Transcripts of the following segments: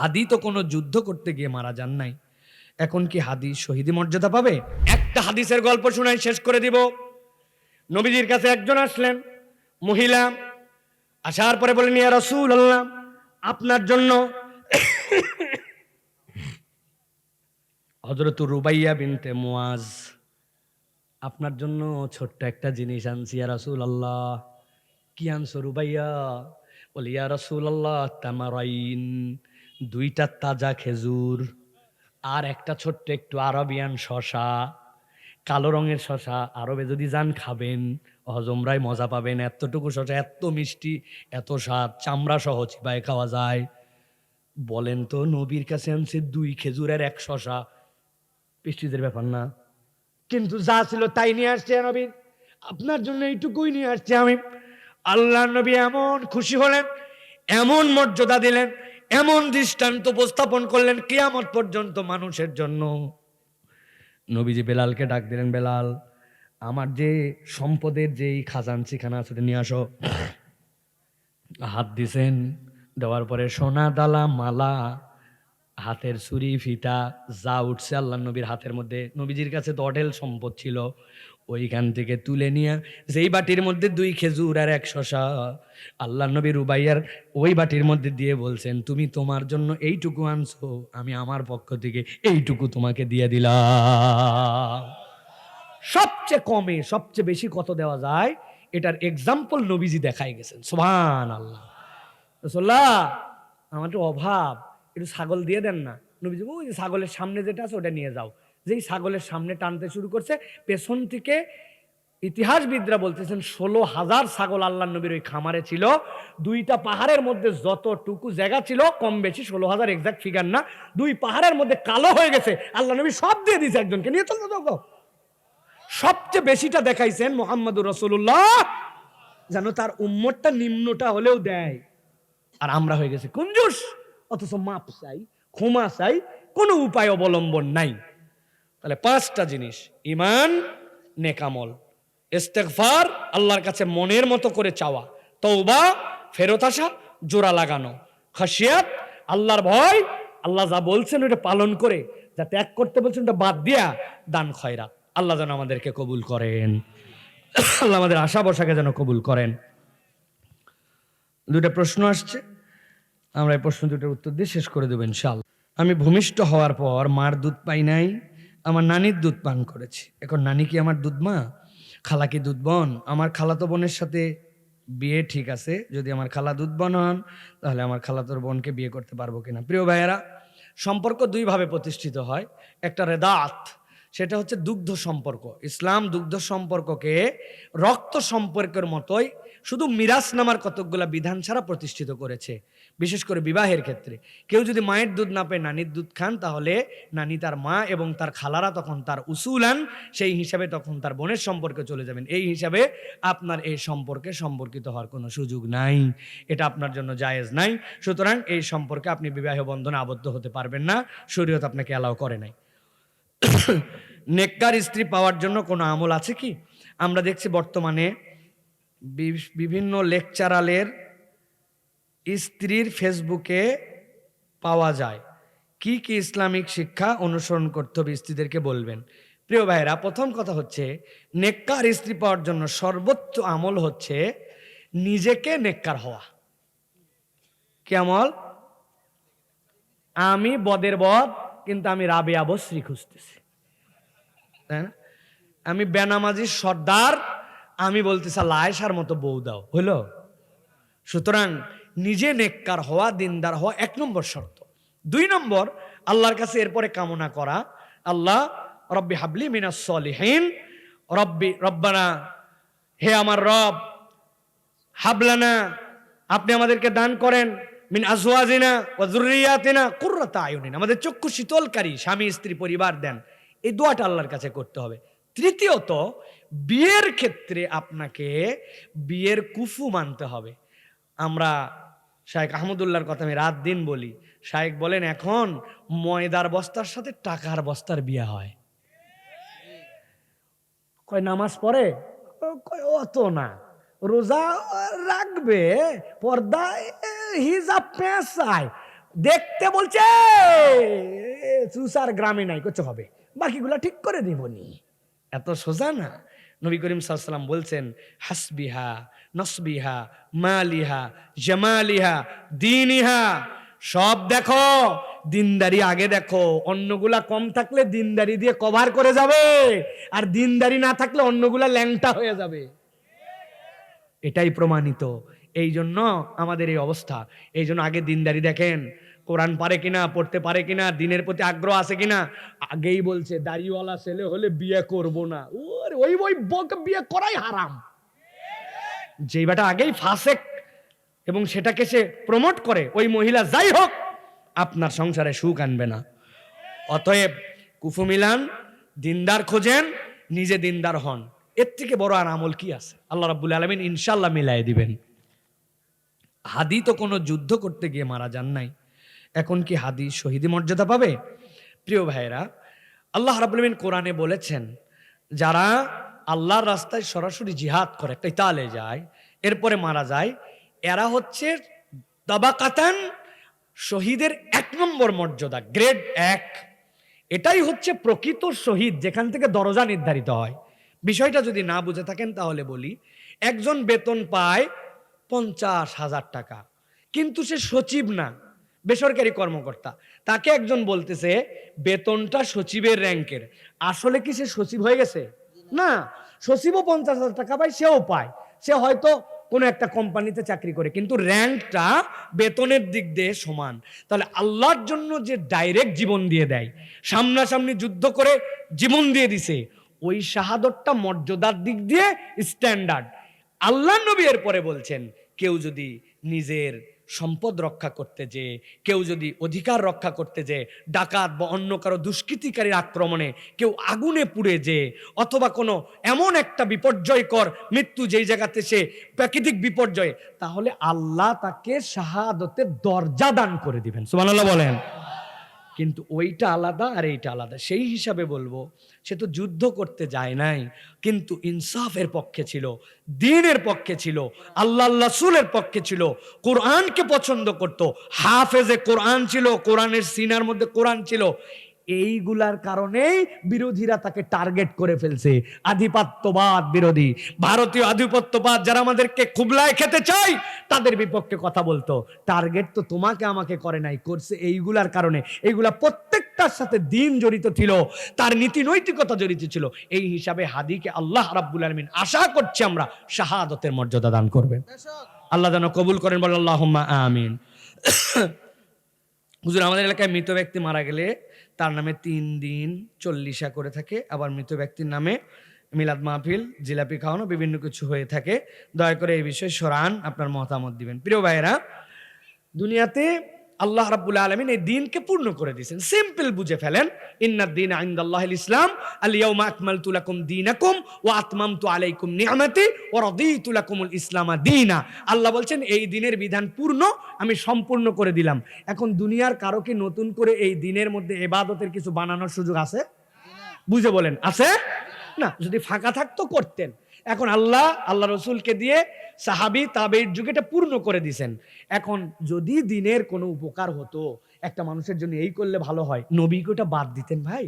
হাদি তো কোনো যুদ্ধ করতে গিয়ে মারা যান নাই, এখন কি হাদি শহীদি মর্যাদা পাবে? একটা হাদিসের গল্প শুনাই শেষ করে দিব। নবীজির কাছে একজন আসলেন, মহিলা। আসার পরে বলেন, ইয়া রাসূলুল্লাহ, আপনার জন্য হযরত রুবাইয়া বিনতে মুয়াজ, আপনার জন্য ছোট্ট একটা জিনিস আনছি ইয়া রাসূলুল্লাহ। কি আনছো রুবাইয়া? বলি, ইয়া রাসূলুল্লাহ, তামারাইন, দুইটা তাজা খেজুর আর একটা ছোট্ট একটু আরবিয়ান শশা, কালো রঙের শশা। আরবে যদি যান খাবেন, হজমরায় মজা পাবেন। এতটুকু শশা, এত মিষ্টি, এত স্বাদ, চামড়া সহ চিবায় খাওয়া যায়। বলেন তো, নবীর কাছে আনছে 2 খেজুরের 1 শশা, পেস্টিজের ব্যাপার না? কিন্তু যা ছিল তাই নিয়ে আসছে নবী, আপনার জন্য এইটুকুই নিয়ে আসছে আমি। আল্লাহ নবী এমন খুশি হলেন, এমন মর্যাদা দিলেন, এমন দৃষ্টান্ত উপস্থাপন করলেন কিয়ামত পর্যন্ত মানুষের জন্য। নবীজি বেলালকে ডাক দিলেন, বেলাল, আমার যে সম্পদের যেই খাজানচিখানা আছে সেটা নিয়ে আসো। হাত দিছেন, দেওয়ার পরে সোনা দালা মালা, হাতের ছুরি ফিতা যা উঠছে আল্লাহ নবীর হাতের মধ্যে, নবীজির কাছে তো অঢেল সম্পদ ছিল, ওইখান থেকে তুলে নিয়ে যেই বাটির মধ্যে 2 খেজুর আর 1 শশা, আল্লাহ নবী রুবাইয়ার ওই বাটির মধ্যে দিয়ে বলছেন, তুমি তোমার জন্য এইটুকু আনছো, আমি আমার পক্ষ থেকে এইটুকু তোমাকে দিয়ে দিলাম। সবচেয়ে কমে সবচেয়ে বেশি কত দেওয়া যায়, এটার এক্সাম্পল নবীজি দেখাই গেছেন। সুবহানাল্লাহ। রাসূলুল্লাহ, আমার তো অভাব, একটু ছাগল দিয়ে দেন না। নবীজি, ওই যে ছাগলের সামনে যেটা আছে ওটা নিয়ে যাও। যেই ছাগলের সামনে টানতে শুরু করছে, পেছন থেকে ইতিহাসবিদরা বলতেছেন 16,000 ছাগল আল্লাহ নবীর ওই খামারে ছিল। 2টা পাহাড়ের মধ্যে যতটুকু জায়গা ছিল, কম বেশি 16,000 এক্সাক্ট ফিগার না, 2 পাহাড়ের মধ্যে কালো হয়ে গেছে, আল্লাহ নবী সব দিয়ে দিয়েছে একজনকে, নিয়ে চলো তো। সবচেয়ে বেশিটা দেখাইছেন মুহাম্মদুর রাসূলুল্লাহ, যেন তার উম্মতটা নিম্নটা হলেও দেয়। আর আমরা হয়ে গেছি কুঞ্জুস, অথচ মাপ চাই, ক্ষমা চাই, কোনো উপায় অবলম্বন নাই। তাহলে 5টা জিনিস: ঈমান, নেক আমল, ইস্তেগফার, আল্লাহর কাছে মনের মতো করে চাওয়া, তওবা, ফেরত আসা, জোড়া লাগানো, খাশিয়াত, আল্লাহর ভয়, আল্লাহ যা বলছেন ওটা পালন করে, যা ত্যাগ করতে বলছেন ওটা বাদ দিয়া দান খয়রাত। আল্লাহ যেন আমাদেরকে কবুল করেন, আল্লাহ আমাদের আশা বসাকে যেন কবুল করেন। 2টা প্রশ্ন আসছে, আমরা এই প্রশ্ন 2টার উত্তর দিয়ে শেষ করে দেবো ইনশাআল্লাহ। আমি ভূমিষ্ঠ হওয়ার পর মার দুধ পাই নাই, আমার নানির দুধ পান করেছি। এখন নানি কি আমার দুধ মা? খালা কি দুধ বোন? আমার খালাতো বোনের সাথে বিয়ে ঠিক আছে, যদি আমার খালা দুধ বোন হন, তাহলে আমার খালাতোর বোনকে বিয়ে করতে পারবো কিনা? প্রিয় ভাইয়েরা, সম্পর্ক 2 ভাবে প্রতিষ্ঠিত হয়। একটা রেদাত, সেটা হচ্ছে দুগ্ধ সম্পর্ক। ইসলাম দুগ্ধ সম্পর্ককে রক্ত সম্পর্কের মতোই শুধু মিরাস নামার কতকগুলা বিধান ছাড়া প্রতিষ্ঠিত করেছে। বিশেষ করে বিবাহের ক্ষেত্রে কেউ যদি মায়ের দুধ না পেয়ে নানির দুধ খান, তাহলে নানি তার মা এবং তার খালারা তখন তার উসুলান, সেই হিসাবে তখন তার বোনের সম্পর্কে চলে যাবেন। এই হিসাবে আপনার এই সম্পর্কে সম্পর্কিত হওয়ার কোনো সুযোগ নাই, এটা আপনার জন্য জায়েজ নাই। সুতরাং এই সম্পর্কে আপনি বিবাহ বন্ধনে আবদ্ধ হতে পারবেন না, শরীয়ত আপনাকে অ্যালাউ করে নাই। নেককার স্ত্রী পাওয়ার জন্য কোনো আমল আছে কি? আমরা দেখছি বর্তমানে বিভিন্ন লেকচারালের স্ত্রীর ফেসবুকে পাওয়া যায়। কি কি ইসলামিক শিক্ষা অনুসরণ করতে হবে স্ত্রীদেরকে বলবেন। প্রিয় ভাইরা, প্রথম কথা হচ্ছে, নেককার স্ত্রী পাওয়ার জন্য সর্বোচ্চ আমল হচ্ছে নিজেকে নেককার হওয়া। কি আমল? আমি বদের বদ, কিন্তু আমি রাবেয়া বশ্রী খুঁজতেছি, তাই না? আমি বেনামাজির সর্দার, আমি বলতেছি আল্লাহ আয়েশার মতো বউ দাও, হইল? সুতরাং নিজে নেককার হওয়া, দিনদার হওয়া 1 নম্বর শর্ত। 2 নম্বর, আল্লাহর কাছে এরপরে কামনা করা, আল্লাহ রব্বি হাবলি মিনাস সলিহিন, রব্বানা, হে আমার রব, হাবলানা, আপনি আমাদেরকে দান করেন, মিন আজওয়াজিনা ওয়া যুররিয়াতিনা কুররাতা আয়ুনিন, আমাদের চক্ষু শীতলকারী স্বামী স্ত্রী পরিবার দেন। এই দোয়াটা আল্লাহর কাছে করতে হবে। তৃতীয়ত, বিয়ের ক্ষেত্রে আপনাকে বিয়ের কুফু মানতে হবে। আমরা শায়েখ আহমদুল্লাহর কথা আমি রাত দিন বলি, শায়েখ বলেন এখন ময়দার বস্তার সাথে টাকার বস্তার বিয়ে হয়। কয় নামাজ পড়ে? কয় অত না। রোজা রাখবে, পর্দা, হিজাব পেঁচায়, দেখতে বলছে চুসার গ্রামে নাই, কিছু হবে, বাকিগুলা ঠিক করে দিবনি। এত সোজা না। নবী করিম সাল্লাল্লাহু আলাইহি ওয়াসাল্লাম বলছেন, হাসবিহা নসবিহা মালিহা জামালিহা দীনিহা, সব দেখো, দিনদারি আগে দেখো। অন্যগুলা কম থাকলে দিনদারি দিয়ে কভার করে যাবে, আর দিনদারি না থাকলে অন্যগুলা ল্যাংটা হয়ে যাবে। এটাই প্রমাণিত। এই জন্য আমাদের এই অবস্থা। এই জন্য আগে দিনদারি দেখেন, কোরআন পারে কিনা, পড়তে পারে কিনা, দিনের প্রতি আগ্রহ আছে কিনা। আগেই বলছে দাড়িওয়ালা ছেলে হলে বিয়ে করব না। ওই ওই বউকে বিয়ে করাই হারাম। যেই বেটা আগেই ফাসেক এবং সেটাকে সে প্রমোট করে, ওই মহিলা যাই হোক আপনার সংসারে সুখ আনবে না। অতএব কুফু মিলান, দিনদার খোঁজেন, নিজে দিনদার হন। এর থেকে বড় আর আমল কি আছে? আল্লাহ রাব্বুল আলামিন ইনশাআল্লাহ মিলাই দিবেন। হাদি তো কোনো যুদ্ধ করতে গিয়ে মারা যান নাই, এখন কি হাদি শহীদি মর্যাদা পাবে? প্রিয় ভাইরা, আল্লাহ রাব্বুল আলামিন কোরআনে বলেছেন, যারা আল্লাহর রাস্তায় সরাসরি জিহাদ করে, কিতালে যায়, এরপরে মারা যায়, এরা হচ্ছে তাবাকাতান, শহীদের 1 নম্বর মর্যাদা, গ্রেড 1। এটাই হচ্ছে প্রকৃত শহীদ, যেখান থেকে দরজা নির্ধারিত হয়। বিষয়টা যদি না বুঝে থাকেন তাহলে বলি, একজন বেতন পায় 50,000 টাকা, কিন্তু সে সচিব না, বেসরকারি কর্মকর্তা। তাকে একজন বলতেছে বেতনটা সচিবের র্যাঙ্কের। আসলে কি সে সচিব হয়ে গেছে? না, সচিবও 50,000 টাকা পায়, সেও পায়, সে হয়তো কোনো একটা কোম্পানিতে চাকরি করে, কিন্তু র্যাঙ্কটা বেতনের দিক দিয়ে সমান। তাহলে আল্লাহর জন্য যে ডাইরেক্ট জীবন দিয়ে দেয়, সামনাসামনি যুদ্ধ করে জীবন দিয়ে দিছে, ওই শাহাদতটা মর্যাদার দিক দিয়ে স্ট্যান্ডার্ড। আল্লাহ নবী এর পরে বলছেন, কেউ যদি নিজের সম্পদ রক্ষা করতে যে, কেউ যদি অধিকার রক্ষা করতে যে, ডাকাত বা অন্য কারো দুষ্কৃতিকারীর আক্রমণে কেউ আগুনে পুড়ে যে, অথবা কোনো এমন একটা বিপর্যয়কর মৃত্যু যেই জায়গাতে সে প্রাকৃতিক বিপর্যয়, তাহলে আল্লাহ তাকে শাহাদতের দরজা দান করে দিবেন। সুবহানাল্লাহ বলেন। কিন্তু ওইটা আলাদা আর এইটা আলাদা। সেই হিসাবে বলবো, সে তো যুদ্ধ করতে যায় নাই, কিন্তু ইনসাফের পক্ষে ছিল, দ্বীনের পক্ষে ছিল, আল্লাহ রাসূলের পক্ষে ছিল, কোরআনকে পছন্দ করত, হাফেজে কোরআন ছিল, কোরআনের সিনার মধ্যে কোরআন ছিল। এইগুলার কারণেই বিরোধীরা তাকে টার্গেট করে ফেলছে। আধিপত্যবাদ বিরোধী, ভারতীয় আধিপত্যবাদ যারা আমাদেরকে খুবলায় খেতে চায়, তাদের বিপক্ষে কথা বলতো। টার্গেট তো তোমাকে আমাকে করে নাই, করছে এইগুলার কারণে। এইগুলা প্রত্যেকটার সাথে দ্বীন জড়িত ছিল, তার নীতি নৈতিকতা জড়িত ছিল। এই হিসাবে হাদিকে আল্লাহ রাব্বুল আলামিন আশা করছি আমরা শাহাদতের মর্যাদা দান করবেন। আল্লাহ যেন কবুল করেন, বলেন আল্লাহুম্মা আমিন। হুজুর, আমাদের এলাকায় মৃত ব্যক্তি মারা গেলে তার নামে 3 দিন চল্লিশা করে থাকে, আবার মৃত ব্যক্তির নামে মিলাদ মাহফিল, জিলাপি খাওয়ানো, বিভিন্ন কিছু হয়ে থাকে। দয়া করে এই বিষয়ে সরান, আপনার মতামত দিবেন। প্রিয় ভাইয়েরা, দুনিয়াতে আল্লাহ রাব্বুল আলামিন এই দ্বীনকে পূর্ণ করে দিয়েছেন। সিম্পল বুঝে ফেলেন, ইন্নাদ দীনা ইনদাল্লাহিল ইসলাম, আল ইয়াউমা আকমালতু লাকুম দীনাকুম ওয়া আতমামতু আলাইকুম নি'মাতি ওয়া রাদিতু লাকুমুল ইসলামা দীনা। আল্লাহ বলছেন এই দ্বীনের বিধান পূর্ণ, আমি সম্পূর্ণ করে দিলাম। এখন দুনিয়ার কারো কি নতুন করে এই দ্বীনের মধ্যে ইবাদতের কিছু বানানোর সুযোগ আছে? বুঝে বলেন, আছে না? যদি ফাঁকা থাকতো করতেন। এখন আল্লাহ রসুলকে দিয়ে সাহাবী তাবেঈর যুগে এটা পূর্ণ করে দিয়েছেন। এখন যদি দিনের কোনো উপকার হতো, একটা মানুষের জন্য এই করলে ভালো হয়, নবীকে ওটা বাদ দিতেন ভাই?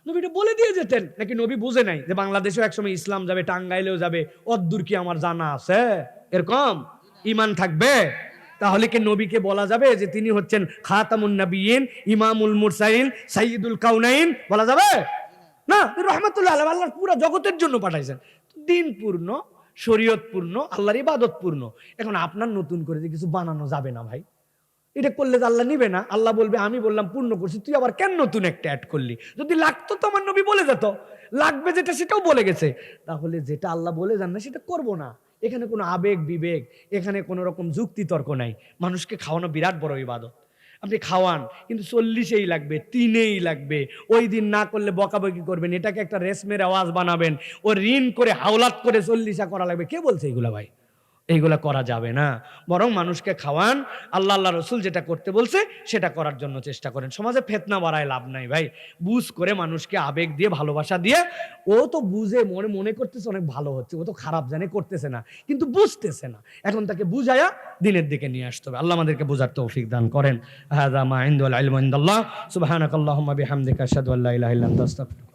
নবীটা বলে দিয়ে যেতেন নাকি? নবী বুঝে নাই যে বাংলাদেশেও একসময় ইসলাম যাবে, টাঙ্গাইলেও যাবে, অদ্দূর কি আমার জানা আছে? এরকম ঈমান থাকবে? তাহলে কি নবীকে বলা যাবে যে তিনি হচ্ছেন খাতামুন নবিয়্যিন, ইমামুল মুরসালিন, সাইয়্যিদুল কাউনাইন? বলা যাবে না। রহমাতুল্লাহ আলাইহি, আল্লাহ পুরো জগতের জন্য পাঠাইছেন। দ্বীন পূর্ণ, শরীয়ত পূর্ণ, আল্লাহর ইবাদত পূর্ণ। এখন আপনার নতুন করে যে কিছু বানানো যাবে না ভাই, এটা করলে তো আল্লাহ নিবে না। আল্লাহ বলবে আমি বললাম পূর্ণ করছি, তুই আবার কেন নতুন একটা অ্যাড করলি? যদি লাগতো তো আমার নবী বলে যেত, লাগবে যেটা সেটাও বলে গেছে। তাহলে যেটা আল্লাহ বলে যান না সেটা করব না। এখানে কোনো আবেগ বিবেক, এখানে কোনো রকম যুক্তি তর্ক নাই। মানুষকে খাওয়ানো বিরাট বড় ইবাদত। আপনি খাওয়ান, কিন্তু 40-এই লাগবে, 3-এই লাগবে। ওই দিন না করলে বকাবকি করবেন, এটাকে একটা রেশমের আওয়াজ বানাবেন, ও ঋণ করে হাওলাত করে 40 করা লাগবে। কে বলছে এগুলা ভাই? এইগুলা করা যাবে না। বরং মানুষকে খাওয়ান, আল্লাহ রসুল যেটা করতে বলছে সেটা করার জন্য চেষ্টা করেন। সমাজে ফেতনা বাড়ায় লাভ নাই ভাই। বুঝ করে মানুষকে আবেগ দিয়ে, ভালোবাসা দিয়ে, ও তো বুঝে মনে মনে করতেছে অনেক ভালো হচ্ছে, ও তো খারাপ জানে করতেছে না, কিন্তু বুঝতেছে না। এখন তাকে বুঝায়া দিনের দিকে নিয়ে আসতে হবে। আল্লাহ আমাদেরকে বোঝার তৌফিক দান করেন। হাযা মা ইনদাল ইলমু ইনদাল্লাহ। সুবহানাকাল্লাহুম্মা বিহামদিকা আশহাদু আল্লা ইলাহা ইল্লা আনতা আস্তাগফিরুকা।